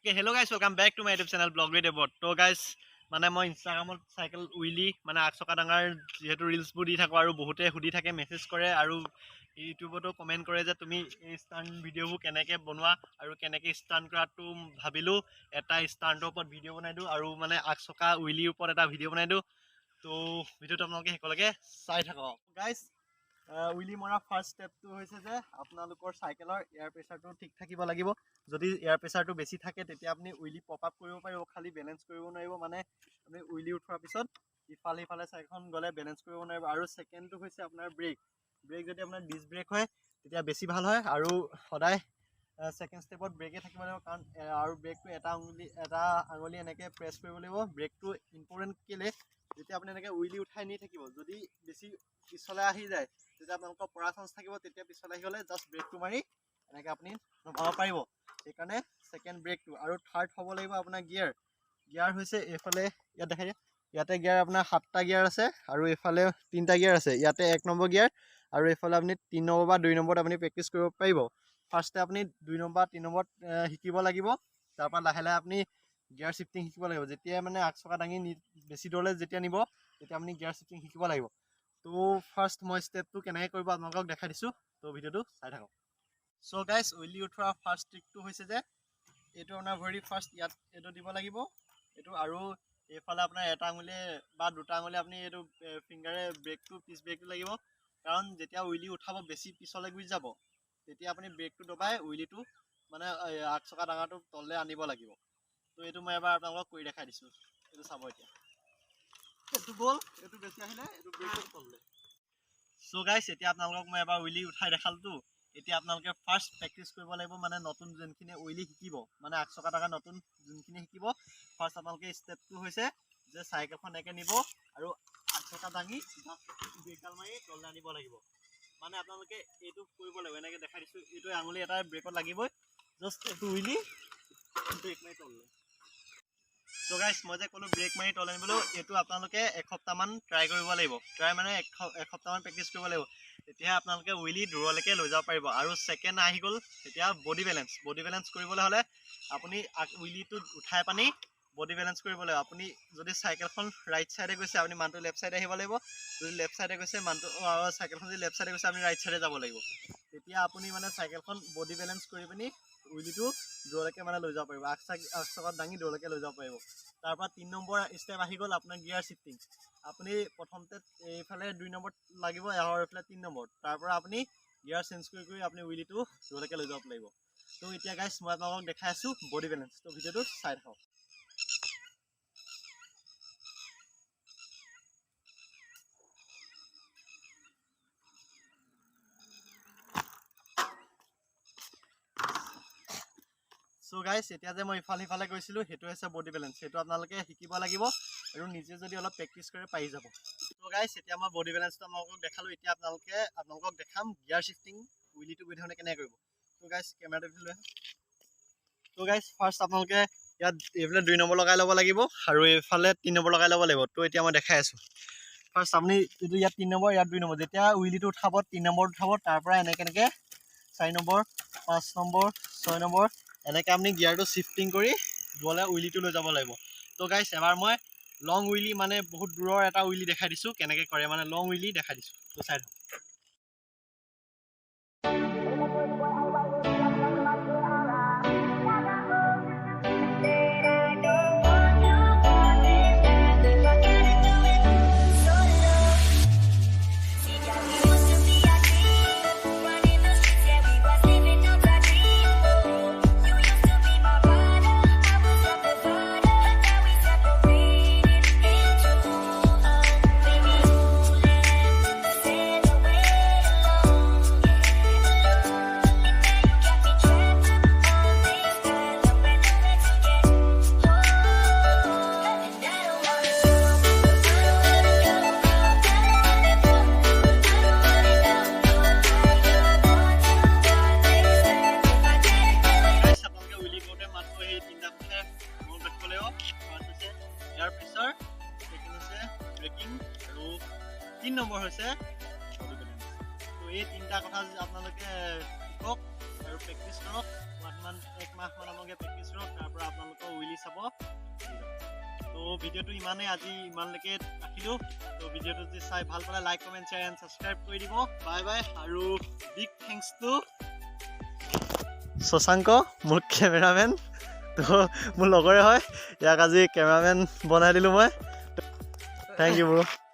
Okay, hello guys, welcome back to my YouTube channel Blog with About. So guys, মানে মই ইনষ্টাগ্ৰামত cycle Willy মানে আকচকা ডাঙৰ যেহেতু ৰিলছবোৰ দি থাকো আৰু বহুতে সুধি থাকে মেছেজ কৰে আৰু ইউটিউবতো কমেন্ট কৰে যে তুমি এই ষ্টান্ট ভিডিঅ'বোৰ কেনেকৈ বনোৱা আৰু কেনেকৈ ষ্টান্ট কৰাটো ভাবিলো এটা ষ্টান্টৰ ওপৰত ভিডিঅ' বনাই দিওঁ আৰু মানে আকচকা উইলিৰ ওপৰত এটা ভিডিঅ' বনাই দিওঁ তো ভিডিঅ'টো আপোনালোকে শেষলৈকে চাই থাকক গাইজ উইলি মৰা ফাৰ্ষ্ট ষ্টেপটো হৈছে যে আপোনালোকৰ চাইকেলৰ এয়াৰ প্ৰেছাৰটো ঠিক থাকিব লাগিব যদি এয়াৰ প্ৰেছাৰটো বেছি থাকে তেতিয়া আপুনি উইলি পপ আপ কৰিব পাৰিব খালি বেলেঞ্চ কৰিব নোৱাৰিব মানে আপুনি উইলি উঠোৱাৰ পিছত ইফালে ইফালে চাইকেলখন গ'লে বেলেঞ্চ কৰিব নোৱাৰিব আৰু ছেকেণ্ডটো হৈছে আপোনাৰ ব্ৰেক যদি আপোনাৰ ডিছ ব্ৰেক হয় তেতিয়া বেছি ভাল হয় আৰু সদায় ছেকেণ্ড ষ্টেপত ব্ৰেকে থাকিব লাগিব কাৰণ আৰু ব্ৰেকটো এটা আঙুলি এনেকৈ প্ৰেছ কৰিব লাগিব ব্ৰেকটো ইম্পৰ্টেণ্ট কেলৈ যেতিয়া আপুনি এনেকৈ উইলি উঠাই নি থাকিব যদি বেছি পিছলৈ আহি যায় তেতিয়া আপোনালোকৰ পৰা চান্স থাকিব তেতিয়া পিছলৈ আহি গ'লে জাষ্ট ব্ৰেকটো মাৰি এনেকৈ আপুনি নমাব পাৰিব সেইকাৰণে ছেকেণ্ড ব্ৰেকটো আৰু থাৰ্ড হ'ব লাগিব আপোনাৰ গিয়াৰ হৈছে এইফালে ইয়াত দেখাই দিয়ে ইয়াতে গিয়াৰ আপোনাৰ 7টা গিয়াৰ আছে আৰু এইফালে 3টা গিয়াৰ আছে ইয়াতে 1 নম্বৰ গিয়াৰ আৰু এইফালে আপুনি 3 নম্বৰ বা 2 নম্বৰত আপুনি প্ৰেক্টিছ কৰিব পাৰিব ফাৰ্ষ্টে আপুনি 2 নম্বৰ 3 নম্বৰত শিকিব লাগিব তাৰপৰা লাহে লাহে আপুনি গিয়াৰ শিফটিং শিকিব লাগিব যেতিয়া মানে আকচকা দাঙি বেছি দূৰলৈ যেতিয়া নিব তেতিয়া আপুনি গিয়াৰ শিফটিং শিকিব লাগিব তো ফাৰ্ষ্ট মই ষ্টেপটো কেনেকৈ কৰিব আপোনালোকক দেখাই দিছোঁ তো ভিডিঅ'টো চাই থাকক চ' গাইজ উইলি উঠোৱা ফাৰ্ষ্ট ট্ৰিকটো হৈছে যে এইটো আপোনাৰ ভৰি ফাৰ্ষ্ট ইয়াত এইটো দিব লাগিব এইটো আৰু এইফালে আপোনাৰ এটা আঙুলিয়ে বা দুটা আঙুলিয়ে আপুনি এইটো ফিংগাৰে পিছ ব্ৰেকটো লাগিব কাৰণ যেতিয়া উইলি উঠাব বেছি পিছলৈ গুচি যাব তেতিয়া আপুনি ব্ৰেকটো দবাই উইলিটো মানে আকচকা ডাঙৰটো তললৈ আনিব লাগিব তো এইটো মই এবাৰ আপোনালোকক কৰি দেখাই দিছোঁ এইটো চাব এতিয়া এইটো গ'ল এইটো বেছি আহিলে এইটো ব্ৰেকটো তললৈ চ' গাইজ এতিয়া আপোনালোকক মই এবাৰ উইলি উঠাই দেখালোতো এতিয়া আপোনালোকে ফাৰ্ষ্ট প্ৰেক্টিছ কৰিব লাগিব মানে নতুন যোনখিনি উইলি শিকিব মানে আকচকা ডাঙৰ নতুন যোনখিনি শিকিব ফাৰ্ষ্ট আপোনালোকে ষ্টেপটো হৈছে যে চাইকেলখন এনেকৈ নিব আৰু আকচকা দাঙি ব্ৰেকডাল মাৰি তললৈ আনিব লাগিব মানে আপোনালোকে এইটো কৰিব লাগিব এনেকৈ দেখাই দিছোঁ এইটো আঙুলি এটা ব্ৰেকত লাগিবই জাষ্ট এইটো উইলি ব্ৰেক মাৰি তললৈ চ' গাইজ মই যে ক'লোঁ ব্ৰেক মাৰি তল আনিবলৈ এইটো আপোনালোকে এসপ্তাহমান ট্ৰাই কৰিব লাগিব এসপ্তাহমান প্ৰেক্টিছ কৰিব লাগিব তেতিয়া আপোনালোকে উইলি দূৰলৈকে লৈ যাব পাৰিব আৰু ছেকেণ্ড আহি গ'ল তেতিয়া বডি বেলেঞ্চ কৰিবলৈ হ'লে আপুনি উইলিটো উঠাই পানি বডি বেলেঞ্চ কৰিব লাগিব আপুনি যদি চাইকেলখন ৰাইট ছাইডে গৈছে আপুনি মানুহটো লেফ্ট ছাইডে আহিব লাগিব যদি লেফ্ট ছাইডে গৈছে মানুহটো চাইকেলখন যদি লেফ্ট ছাইডে গৈছে আপুনি ৰাইট ছাইডে যাব লাগিব তেতিয়া আপুনি মানে চাইকেলখন বডি বেলেঞ্চ কৰি পিনি উইলিটো দূৰলৈকে মানে লৈ যাব পাৰিব আকচকাত দাঙি দূৰলৈকে লৈ যাব পাৰিব তাৰপৰা 3 নম্বৰ ষ্টেপ আহি গ'ল আপোনাৰ গিয়াৰ শিফটিং আপুনি প্ৰথমতে এইফালে 2 নম্বৰত লাগিব আৰু এইফালে 3 নম্বৰত তাৰপৰা আপুনি গিয়াৰ চেঞ্জ কৰি আপুনি উইলিটো দূৰলৈকে লৈ যাব লাগিব তো এতিয়া গাইজ মই আপোনালোকক দেখাই আছোঁ বডি বেলেঞ্চ তো ভিডিঅ'টো চাই থাকক চ' গাইজ এতিয়া যে মই ইফালে সিফালে গৈছিলোঁ সেইটো হৈছে বডি বেলেঞ্চ সেইটো আপোনালোকে শিকিব লাগিব আৰু নিজে যদি অলপ প্ৰেক্টিছ কৰি পাৰি যাব চ' গাইজ এতিয়া মই বডি বেলেঞ্চটো আপোনালোকক দেখালোঁ এতিয়া আপোনালোকক দেখাম গিয়াৰ শিফটিং উইলিটো গৈ থাকোঁতে কেনেকৈ কৰিব চ' গাইজ কেমেৰাটো লৈ আহক চ' গাইজ ফাৰ্ষ্ট আপোনালোকে ইয়াত এইফালে 2 নম্বৰ লগাই ল'ব লাগিব আৰু এইফালে 3 নম্বৰ লগাই ল'ব লাগিব তো এতিয়া মই দেখাই আছোঁ ফাৰ্ষ্ট আপুনি এইটো ইয়াত 3 নম্বৰ ইয়াত 2 নম্বৰ যেতিয়া উইলিটো উঠাব 3 নম্বৰত উঠাব তাৰপৰা এনেকৈ 4 নম্বৰ 5 নম্বৰ 6 নম্বৰ এনেকৈ আপুনি গিয়াৰটো শিফটিং কৰি দূৰলৈ উইলিটো লৈ যাব লাগিব তো গাইজ এবাৰ মই লং উইলি মানে বহুত দূৰৰ এটা উইলি দেখাই দিছোঁ কেনেকৈ কৰে মানে লং উইলি দেখাই দিছোঁ তো চাই থাকক এয়াৰ প্ৰেছাৰ ছেকেণ্ড হৈছে ব্ৰেকিং আৰু 3 নম্বৰ হৈছে বডি বেলেঞ্চ তো এই তিনিটা কথা আপোনালোকে শিকক আৰু প্ৰেক্টিছ কৰক 1 মাহমানলৈকে প্ৰেক্টিছ কৰক তাৰপৰা আপোনালোকৰ উইলি চাব তো ভিডিঅ'টো ইমানেই আজি ইমানলৈকে ৰাখিলোঁ তো ভিডিঅ'টো যদি চাই ভাল পালে like comment share and subscribe কৰি দিব বাই বাই আৰু বিগ থেংকছ টু শশাংক মোৰ কেমেৰামেন তো মোৰ লগৰে হয় ইয়াক আজি কেমেৰামেন বনাই দিলোঁ মই থেংক ইউ ব্ৰ